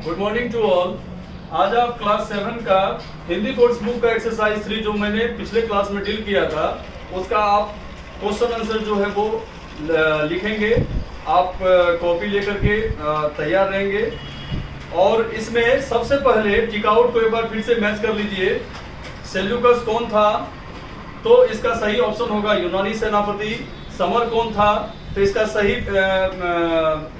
Good morning to all. आज आप class 7 का हिंदी कोर्स बुक का एक्सरसाइज 3 जो मैंने पिछले क्लास में डील किया था उसका आप क्वेश्चन आंसर जो है वो लिखेंगे। आप कॉपी लेकर के तैयार रहेंगे और इसमें सबसे पहले टिक आउट को एक बार फिर से मैच कर लीजिए। सेल्यूकस कौन था? तो इसका सही ऑप्शन होगा यूनानी सेनापति। समर कौन था? तो इसका सही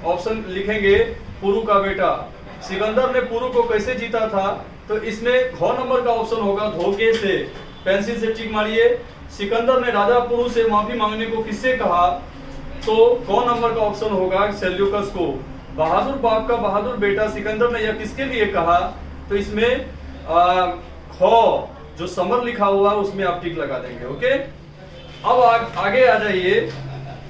ऑप्शन लिखेंगे पुरु का बेटा। सिकंदर ने पुरु को कैसे जीता था? तो इसमें ख नंबर का ऑप्शन होगा धोखे से। पेंसिल से टिक मारिए। सिकंदर ने राजा पुरु से माफी मांगने को किससे कहा? तो क नंबर का ऑप्शन होगा सेल्यूकस को। बहादुर बाप का बहादुर बेटा सिकंदर ने यह किसके लिए कहा? तो इसमें ख जो समर लिखा हुआ है उसमें आप टिक लगा देंगे। ओके, अब आगे आ जाइए।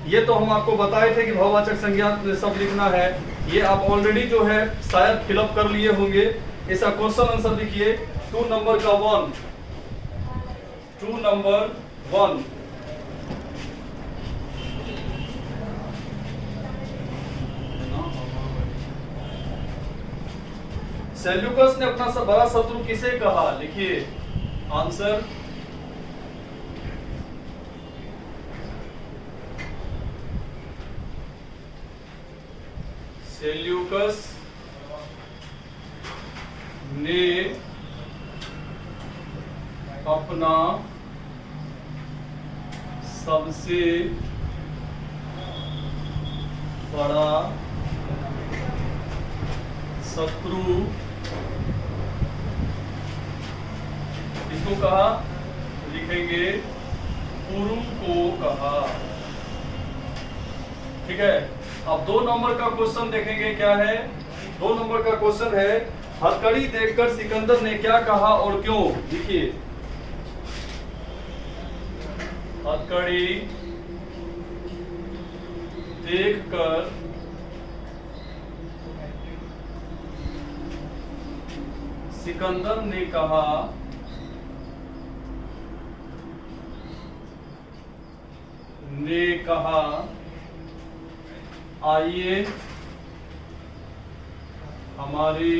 ये तो हम आपको बताए थे कि भाववाचक संज्ञा सब लिखना है। ये आप ऑलरेडी जो है शायद फिलअप कर लिए होंगे। इसका क्वेश्चन आंसर लिखिए 2 नंबर का 1। 2 नंबर 1। सेल्यूकस ने अपना सब बड़ा शत्रु किसे कहा? लिखिए आंसर। सेल्यूकस ने अपना सबसे बड़ा शत्रु किसको कहा? लिखेंगे पुरु को कहा। ठीक है, अब 2 नंबर का क्वेश्चन देखेंगे क्या है। 2 नंबर का क्वेश्चन है हथकड़ी देखकर सिकंदर ने क्या कहा और क्यों? लिखिए हथकड़ी देखकर सिकंदर ने कहा आइए हमारे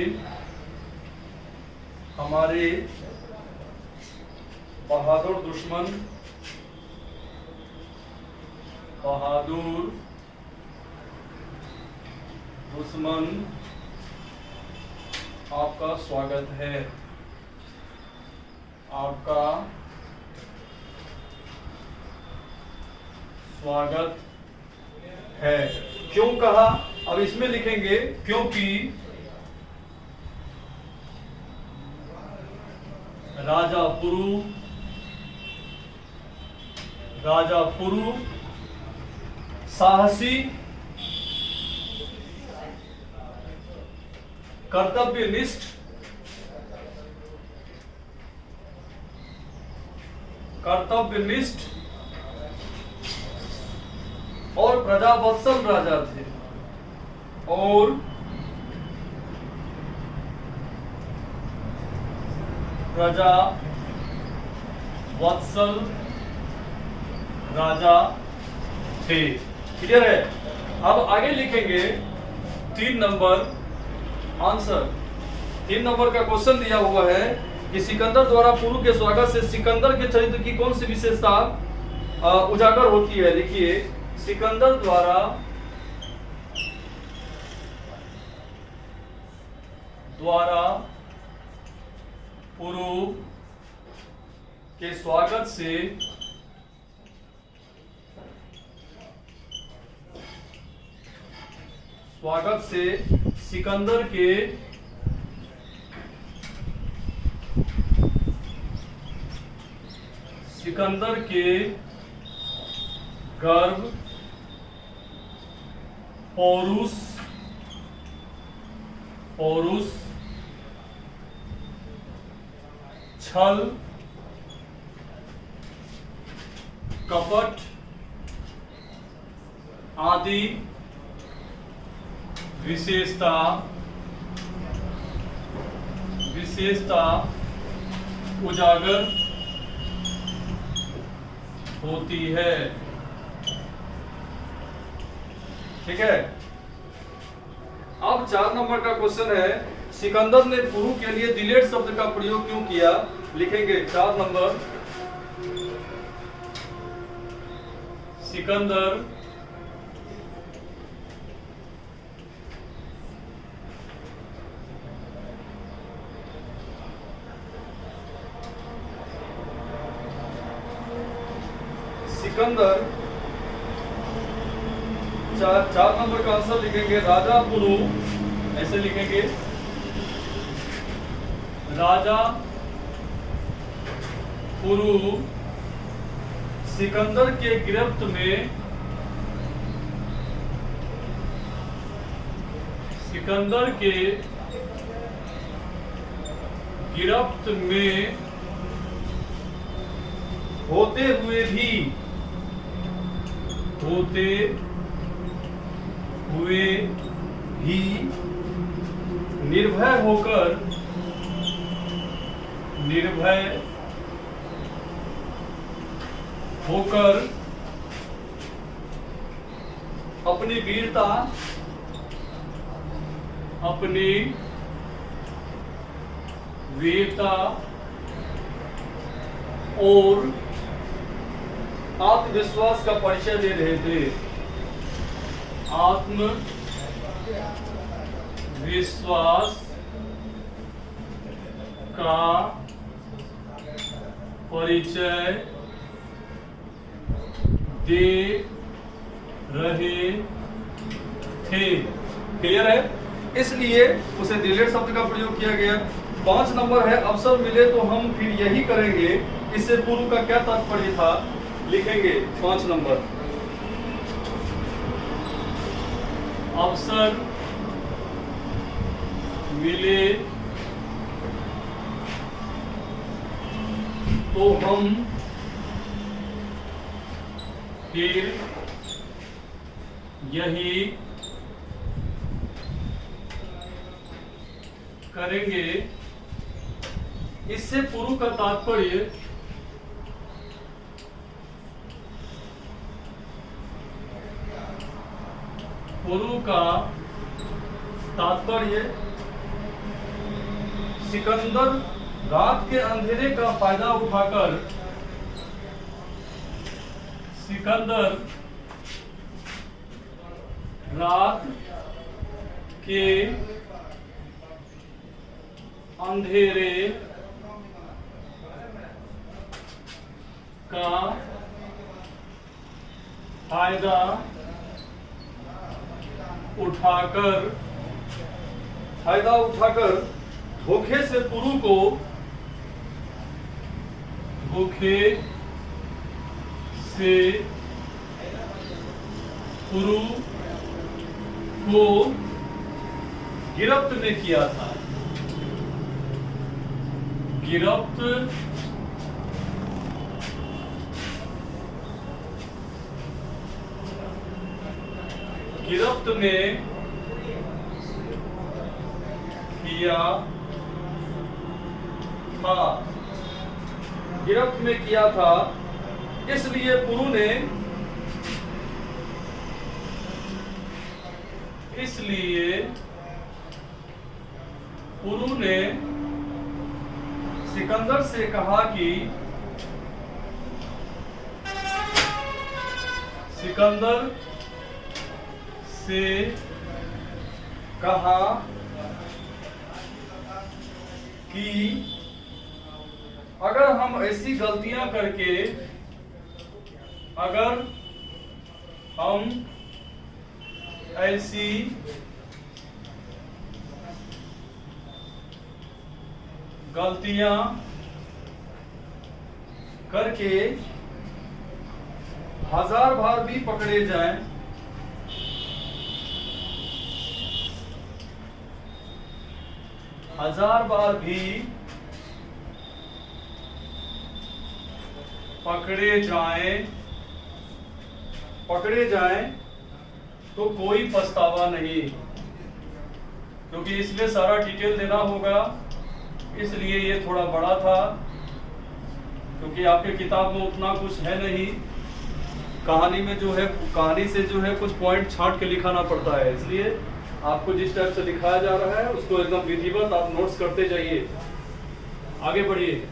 बहादुर दुश्मन आपका स्वागत है। आपका स्वागत है। क्यों कहा? अब इसमें लिखेंगे क्योंकि राजा पुरु साहसी, कर्तव्यनिष्ठ और प्रजावत्सल राजा थे। और प्रजावत्सल राजा थे। क्लियर है? अब आगे लिखेंगे 3 नंबर आंसर। 3 नंबर का क्वेश्चन दिया हुआ है कि सिकंदर द्वारा पुरु के स्वागत से सिकंदर के चरित्र की कौन सी विशेषता उजागर होती है? लिखिए सिकंदर द्वारा पुरु के स्वागत से सिकंदर के गर्व, पौरुष, छल, कपट आदि विशेषता उजागर होती है। ठीक है, अब 4 नंबर का क्वेश्चन है, सिकंदर ने पुरु के लिए डिलेट शब्द का प्रयोग क्यों किया? लिखेंगे 4 नंबर, सिकंदर चार नंबर का आंसर लिखेंगे राजा पुरु, ऐसे लिखेंगे राजा पुरु सिकंदर के गिरफ्त में होते हुए भी निर्भय होकर अपनी वीरता और आत्मविश्वास का परिचय दे रहे थे। आत्मविश्वास का परिचय दे रहे थे। क्लियर है? इसलिए उसे डिलेट शब्द का प्रयोग किया गया। 5 नंबर है, अवसर मिले तो हम फिर यही करेंगे, इससे पूर्व का क्या तात्पर्य था? लिखेंगे 5 नंबर, अवसर मिले तो हम फिर यही करेंगे, इससे पूर्व का तात्पर्य सिकंदर रात के अंधेरे का फायदा उठाकर रात के अंधेरे का फायदा उठाकर धोखे से पुरु को गिरफ्त में किया था। गिरफ्त में किया था, इसलिए पुरु ने सिकंदर से कहा कि अगर हम ऐसी गलतियां करके हजार बार भी पकड़े जाएं, पकड़े जाएं तो कोई पछतावा नहीं, क्योंकि इसमें सारा डिटेल देना होगा, इसलिए ये थोड़ा बड़ा था, क्योंकि आपके किताब में उतना कुछ है नहीं। कहानी से जो है कुछ पॉइंट छांट के लिखाना पड़ता है, इसलिए आपको जिस टाइप से दिखाया जा रहा है उसको एकदम विधिवत आप नोट्स करते जाइए। आगे बढ़िए।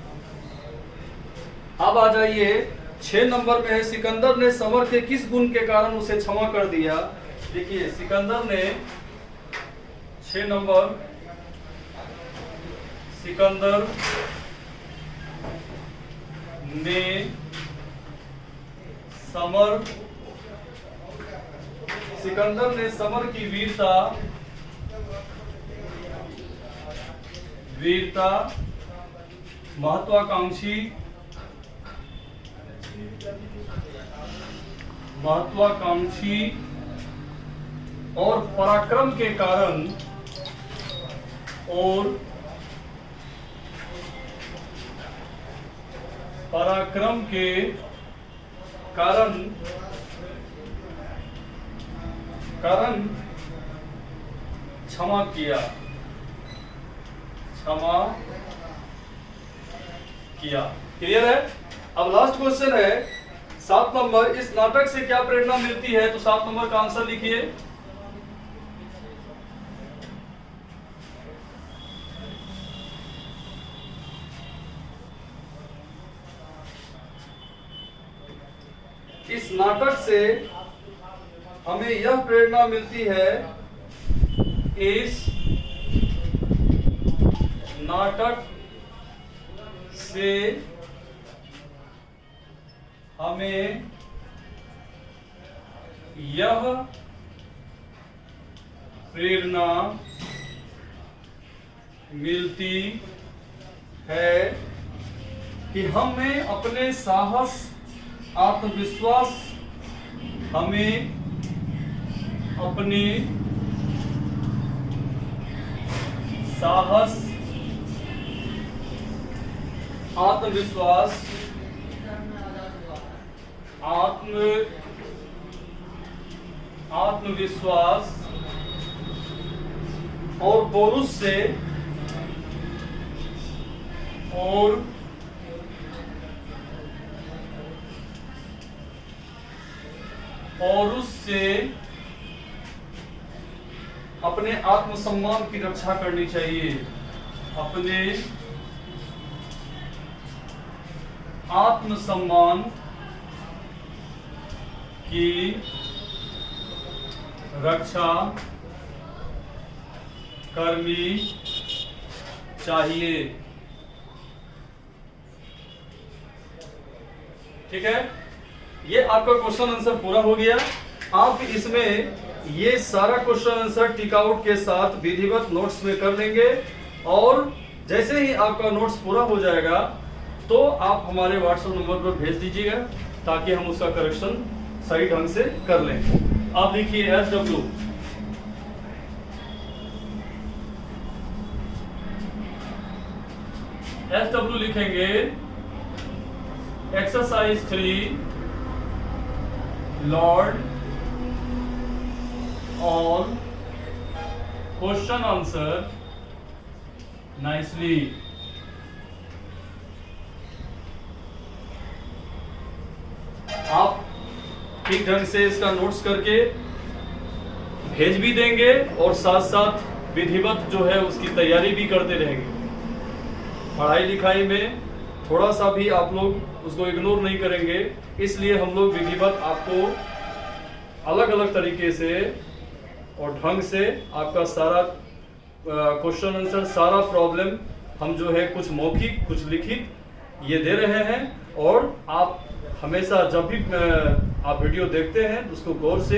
अब आ जाइए 6 नंबर में है, सिकंदर ने समर के किस गुण के कारण उसे क्षमा कर दिया। देखिए सिकंदर ने 6 नंबर, सिकंदर ने समर, सिकंदर ने समर की वीरता, महत्वाकांक्षी और पराक्रम के कारण क्षमा किया। क्लियर है? अब लास्ट क्वेश्चन है 7 नंबर, इस नाटक से क्या प्रेरणा मिलती है? तो 7 नंबर का आंसर लिखिए। इस नाटक से हमें यह प्रेरणा मिलती है, इस नाटक से हमें यह प्रेरणा मिलती है कि हमें अपने साहस, आत्मविश्वास, हमें अपने साहस, आत्मविश्वास, आत्मविश्वास और पौरुष से अपने आत्मसम्मान की रक्षा करनी चाहिए। अपने आत्मसम्मान की रक्षा करनी चाहिए। ठीक है, ये आपका क्वेश्चन आंसर पूरा हो गया। आप इसमें ये सारा क्वेश्चन आंसर टिक आउट के साथ विधिवत नोट्स में कर लेंगे और जैसे ही आपका नोट्स पूरा हो जाएगा तो आप हमारे व्हाट्सएप नंबर पर भेज दीजिएगा ताकि हम उसका करेक्शन सही ढंग से कर लें। आप लिखिए SW लिखेंगे exercise 3 Lord all question answer nicely. आप ठीक ढंग से इसका नोट्स करके भेज भी देंगे और साथ साथ विधिवत जो है उसकी तैयारी भी करते रहेंगे। पढ़ाई लिखाई में थोड़ा सा भी आप लोग उसको इग्नोर नहीं करेंगे, इसलिए हम लोग विधिवत आपको अलग अलग तरीके से और ढंग से आपका सारा क्वेश्चन आंसर, सारा प्रॉब्लम हम जो है कुछ मौखिक कुछ लिखित ये दे रहे हैं। और आप हमेशा जब भी आप वीडियो देखते हैं तो उसको गौर से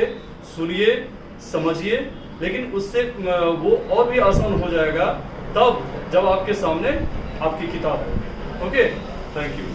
सुनिए, समझिए, लेकिन उससे वो और भी आसान हो जाएगा तब जब आपके सामने आपकी किताब है। Okay, thank you.